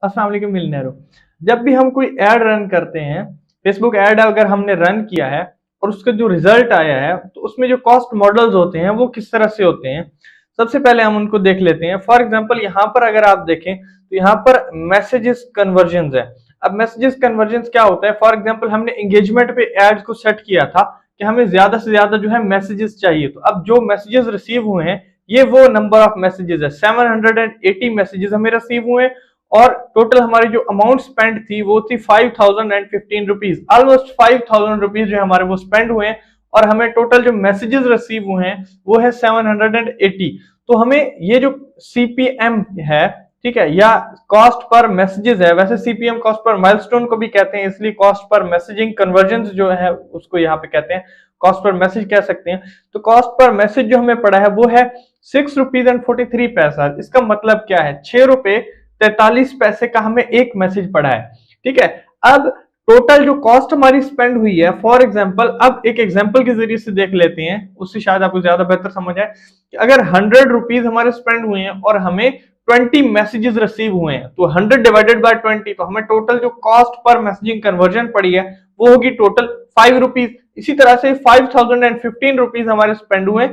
अस्सलाम वालेकुम मिलनेरो। जब भी हम कोई ऐड रन करते हैं, फेसबुक ऐड अगर हमने रन किया है और उसका जो रिजल्ट आया है तो उसमें जो कॉस्ट मॉडल्स होते हैं वो किस तरह से होते हैं, सबसे पहले हम उनको देख लेते हैं। फॉर एग्जांपल यहाँ पर अगर आप देखें तो यहाँ पर मैसेजेस कन्वर्जन है। अब मैसेजेस कन्वर्जन क्या होता है, फॉर एग्जाम्पल हमने एंगेजमेंट पे एड को सेट किया था कि हमें ज्यादा से ज्यादा जो है मैसेजेस चाहिए। तो अब जो मैसेजेस रिसीव हुए हैं ये वो नंबर ऑफ मैसेजेस है, 780 मैसेजेस हमें रिसीव हुए और टोटल हमारी जो अमाउंट स्पेंड थी वो थी 5015 रुपीज। ऑलमोस्ट 5000 रुपीज जो हमारे वो स्पेंड हुए हैं और हमें टोटल जो मैसेजेस रिसीव हुए हैं वो है 780। तो हमें ये जो सीपीएम है, ठीक है, या कॉस्ट पर मैसेजेस है, वैसे सीपीएम कॉस्ट पर माइलस्टोन को भी कहते हैं, इसलिए कॉस्ट पर मैसेजिंग कन्वर्जन जो है उसको यहाँ पे कहते हैं, कॉस्ट पर मैसेज कह सकते हैं। तो कॉस्ट पर मैसेज जो हमें पड़ा है वो है 6 रुपीज 43 पैसा। इसका मतलब क्या है, 6 रुपए 43 पैसे का हमें एक मैसेज पड़ा है। ठीक है, अब टोटल जो कॉस्ट हमारी स्पेंड हुई है, फॉर एग्जांपल अब एक एग्जांपल के जरिए से देख लेते हैं, उससे शायद आपको ज्यादा बेहतर समझ आए कि अगर 100 रुपीज हमारे स्पेंड हुए हैं और हमें 20 मैसेजेस रिसीव हुए हैं तो 100 डिवाइडेड बाय 20, तो हमें टोटल जो कॉस्ट पर मैसेजिंग कन्वर्जन पड़ी है वो होगी टोटल 5 रुपीज। इसी तरह से 5015 रुपीज हमारे स्पेंड हुए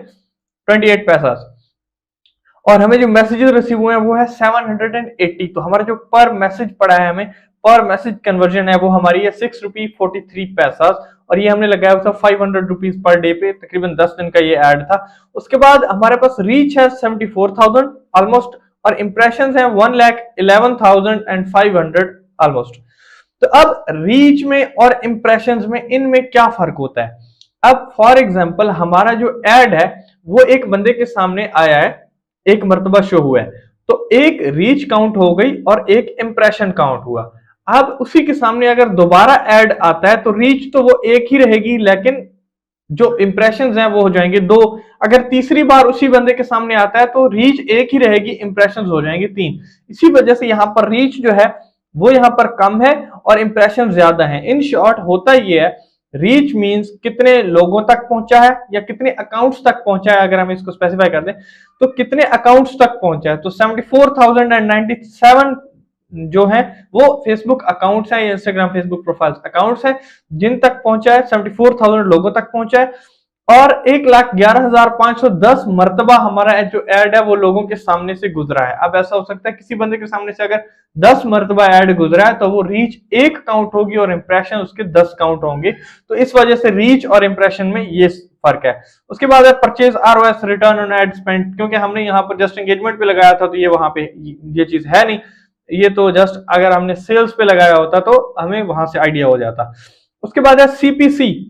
28 पैसा और हमें जो मैसेजेस रिसीव हुए हैं वो है 780। तो हमारा जो पर मैसेज पड़ा है, हमें पर मैसेज कन्वर्जन है वो हमारी है 6 रुपी 43 पैसा और ये हमने लगाया था 500 रुपीज पर डे पे, तकरीबन 10 दिन का ये ऐड था। उसके बाद हमारे पास रीच है 74,000 ऑलमोस्ट और इंप्रेशन है 1,11,500 ऑलमोस्ट। तो अब रीच में और इंप्रेशन में इनमें क्या फर्क होता है। अब फॉर एग्जाम्पल हमारा जो एड है वो एक बंदे के सामने आया है, एक मर्तबा शो हुआ है, तो एक रीच काउंट हो गई और एक इंप्रेशन काउंट हुआ। अब उसी के सामने अगर दोबारा ऐड आता है तो रीच तो वो एक ही रहेगी लेकिन जो इंप्रेशंस हैं वो हो जाएंगे 2। अगर तीसरी बार उसी बंदे के सामने आता है तो रीच एक ही रहेगी, इंप्रेशंस हो जाएंगे 3। इसी वजह से यहाँ पर रीच जो है वो यहाँ पर कम है और इंप्रेशन ज्यादा है। इन शॉर्ट होता ये है, रीच मींस कितने लोगों तक पहुंचा है या कितने अकाउंट्स तक पहुंचा है। अगर हम इसको स्पेसिफाई कर दें तो कितने अकाउंट्स तक पहुंचा है, तो 74,097 जो है वो फेसबुक अकाउंट्स हैं, इंस्टाग्राम फेसबुक प्रोफाइल्स अकाउंट्स हैं जिन तक पहुंचा है, 74,000 लोगों तक पहुंचा है और 1,11,510 मर्तबा हमारा जो ऐड है वो लोगों के सामने से गुजरा है। अब ऐसा हो सकता है किसी बंदे के सामने से अगर 10 मर्तबा ऐड गुजरा है तो वो रीच 1 काउंट होगी और इंप्रेशन उसके 10 काउंट होंगे। तो इस वजह से रीच और इंप्रेशन में ये फर्क है। उसके बाद है purchase ROS, return on ad spend. क्योंकि हमने यहाँ पर जस्ट एंगेजमेंट पे लगाया था तो ये वहां पे ये चीज है नहीं, ये तो जस्ट अगर हमने सेल्स पे लगाया होता तो हमें वहां से आइडिया हो जाता। उसके बाद है सीपीसी।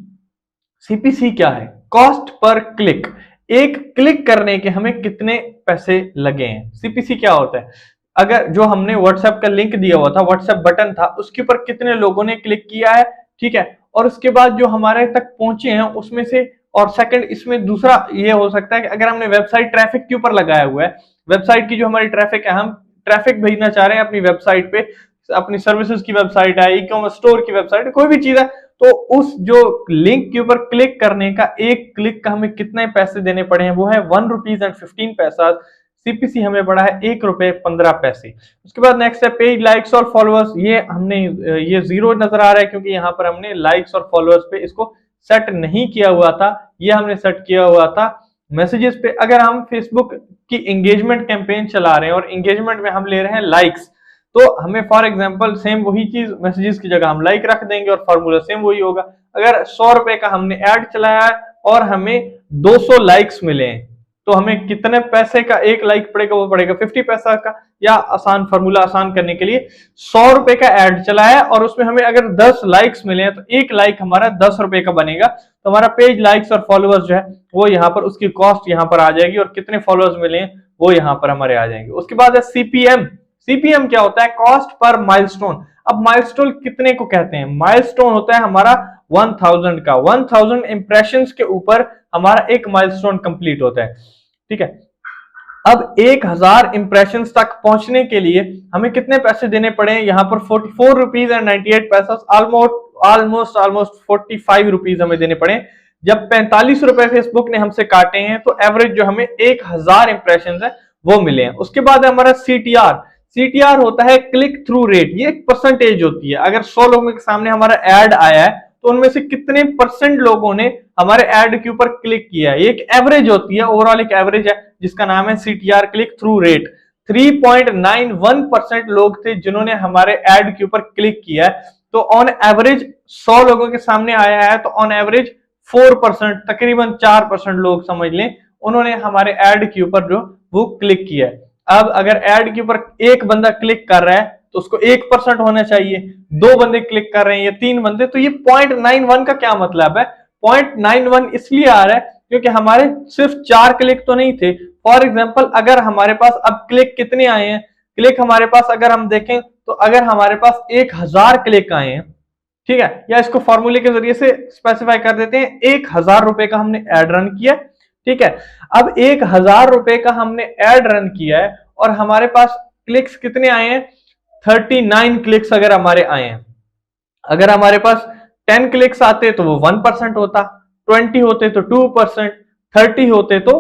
सीपीसी क्या है, कॉस्ट पर क्लिक। एक क्लिक करने के हमें कितने पैसे लगे हैं। सीपीसी क्या होता है, अगर जो हमने व्हाट्सएप का लिंक दिया हुआ था, व्हाट्सएप बटन था, उसके ऊपर कितने लोगों ने क्लिक किया है, ठीक है, और उसके बाद जो हमारे तक पहुंचे हैं उसमें से। और सेकंड इसमें दूसरा ये हो सकता है कि अगर हमने वेबसाइट ट्रैफिक के ऊपर लगाया हुआ है, वेबसाइट की जो हमारी ट्रैफिक है, हम ट्रैफिक भेजना चाह रहे हैं अपनी वेबसाइट पे, अपनी सर्विसेज की वेबसाइट है, ई कॉमर्स स्टोर की वेबसाइट है, कोई भी चीज है, तो उस जो लिंक के ऊपर क्लिक करने का एक क्लिक का हमें कितने पैसे देने पड़े हैं, वो है 1 रुपीज 15 पैसा। सीपीसी हमें पड़ा है 1 रुपए 15 पैसे। उसके बाद नेक्स्ट है पेज लाइक्स और फॉलोअर्स। ये हमने ये 0 नजर आ रहा है क्योंकि यहाँ पर हमने लाइक्स और फॉलोअर्स पे इसको सेट नहीं किया हुआ था, ये हमने सेट किया हुआ था मैसेजेस पे। अगर हम फेसबुक की एंगेजमेंट कैंपेन चला रहे हैं और एंगेजमेंट में हम ले रहे हैं लाइक्स, तो हमें फॉर एग्जांपल सेम वही चीज मैसेजेस की जगह हम लाइक रख देंगे और फार्मूला सेम वही होगा। अगर 100 रुपए का हमने ऐड चलाया है और हमें 200 लाइक्स मिले हैं तो हमें कितने पैसे का एक लाइक पड़ेगा, वो पड़ेगा 50 पैसा का। या आसान फार्मूला आसान करने के लिए 100 रुपए का ऐड चलाया और उसमें हमें अगर 10 लाइक्स मिले हैं तो एक लाइक हमारा 10 रुपए का बनेगा। तो हमारा पेज लाइक्स और फॉलोअर्स जो है वो यहाँ पर उसकी कॉस्ट यहाँ पर आ जाएगी और कितने फॉलोअर्स मिले हैं वो यहाँ पर हमारे आ जाएंगे। उसके बाद है सीपीएम। सीपीएम क्या होता है, कॉस्ट पर माइलस्टोन। अब माइलस्टोन कितने को कहते हैं, माइलस्टोन होता है हमारा 1000 का, 1000 इंप्रेशंस के ऊपर हमारा एक माइलस्टोन कंप्लीट होता है। ठीक है, अब 1000 इंप्रेशंस तक पहुंचने के लिए हमें कितने पैसे देने पड़े हैं, यहाँ पर 44 रुपीज 98 पैसा, ऑलमोस्ट 45 रुपीज हमें देने पड़े। जब 45 रुपए फेसबुक ने हमसे काटे हैं तो एवरेज जो हमें 1000 इंप्रेशंस है वो मिले हैं। उसके बाद है हमारा सीटीआर। CTR होता है क्लिक थ्रू रेट, ये एक परसेंटेज होती है। अगर 100 लोगों के सामने हमारा एड आया है तो उनमें से कितने परसेंट लोगों ने हमारे एड के ऊपर क्लिक किया है, ये एक एवरेज होती है, ओवरऑल एक एवरेज है जिसका नाम है CTR क्लिक थ्रू रेट। 3.91% लोग थे जिन्होंने हमारे एड के ऊपर क्लिक किया है। तो ऑन एवरेज 100 लोगों के सामने आया है तो ऑन एवरेज 4%, तकरीबन 4% लोग समझ लें उन्होंने हमारे एड के ऊपर जो वो क्लिक किया है। अब अगर एड के ऊपर एक बंदा क्लिक कर रहा है तो उसको 1% होना चाहिए, 2 बंदे क्लिक कर रहे हैं या 3 बंदे, तो ये 0.91 का क्या मतलब है? 0.91 इसलिए आ रहा है क्योंकि हमारे सिर्फ 4 क्लिक तो नहीं थे। फॉर एग्जाम्पल अगर हमारे पास अब क्लिक कितने आए हैं, क्लिक हमारे पास अगर हम देखें तो अगर हमारे पास 1000 क्लिक आए हैं, ठीक है, या इसको फॉर्मूले के जरिए से स्पेसिफाई कर देते हैं, 1000 रुपए का हमने एड रन किया, ठीक है। अब 1000 रुपए का हमने एड रन किया है और हमारे पास क्लिक्स कितने आए हैं? 39 क्लिक्स अगर हमारे आए हैं। अगर हमारे पास 10 क्लिक्स आते तो वो 1% होता, 20 होते तो 2%, 30 होते तो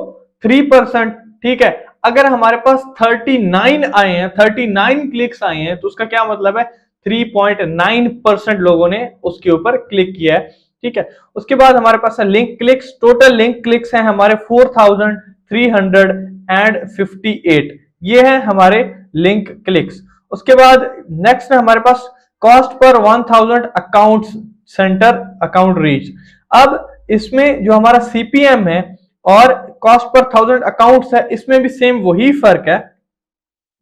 3%, ठीक है। अगर हमारे पास 39 आए हैं, 39 क्लिक्स आए हैं तो उसका क्या मतलब है? 3.9% लोगों ने उसके ऊपर क्लिक किया है, ठीक है। उसके बाद हमारे पास है link clicks. Total link clicks हैं हमारे 4358, ये है हमारे लिंक क्लिक्स। उसके बाद नेक्स्ट है हमारे पास cost per 1000 account centre account reach. अब इसमें जो हमारा CPM है और कॉस्ट पर 1000 अकाउंट्स है, इसमें भी सेम वही फर्क है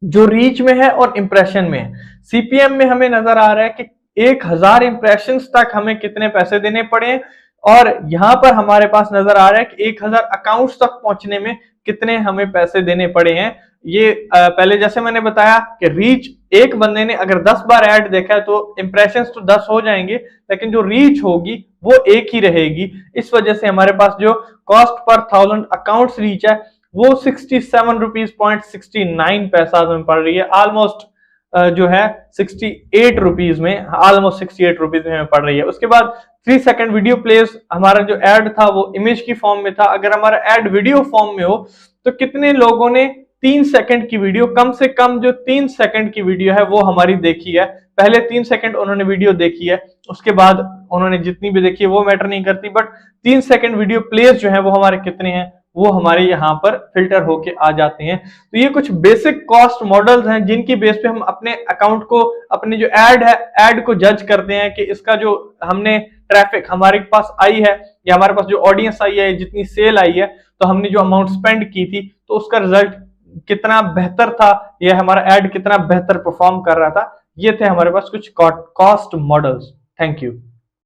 जो रीच में है और इंप्रेशन में है। CPM में हमें नजर आ रहा है कि 1000 इंप्रेशन तक हमें कितने पैसे देने पड़े, और यहां पर हमारे पास नजर आ रहा है कि 1000 अकाउंट्स तक पहुंचने में कितने हमें पैसे देने पड़े हैं। ये पहले जैसे मैंने बताया कि रीच, एक बंदे ने अगर 10 बार ऐड देखा है तो इंप्रेशंस तो 10 हो जाएंगे, लेकिन जो रीच होगी वो एक ही रहेगी। इस वजह से हमारे पास जो कॉस्ट पर 1000 अकाउंट्स रीच है वो 67 रुपीज पॉइंट 69 पैसा में पड़ रही है, ऑलमोस्ट जो है 68 रुपीज में, ऑलमोस्ट 68 रुपीज में पड़ रही है। उसके बाद 3 सेकंड वीडियो प्लेस, हमारा जो एड था वो इमेज की फॉर्म में था, अगर हमारा एड वीडियो फॉर्म में हो तो कितने लोगों ने 3 सेकंड की वीडियो, कम से कम जो 3 सेकंड की वीडियो है वो हमारी देखी है। पहले 3 सेकंड उन्होंने वीडियो देखी है, उसके बाद उन्होंने जितनी भी देखी है वो मैटर नहीं करती, बट 3 सेकंड वीडियो प्लेस जो है वो हमारे कितने हैं वो हमारे यहाँ पर फिल्टर होके आ जाते हैं। तो ये कुछ बेसिक कॉस्ट मॉडल्स हैं जिनकी बेस पे हम अपने अकाउंट को, अपने जो एड है, एड को जज करते हैं कि इसका जो हमने ट्रैफिक हमारे पास आई है या हमारे पास जो ऑडियंस आई है, जितनी सेल आई है, तो हमने जो अमाउंट स्पेंड की थी तो उसका रिजल्ट कितना बेहतर था, या हमारा एड कितना बेहतर परफॉर्म कर रहा था। ये थे हमारे पास कुछ कॉस्ट मॉडल्स। Thank you.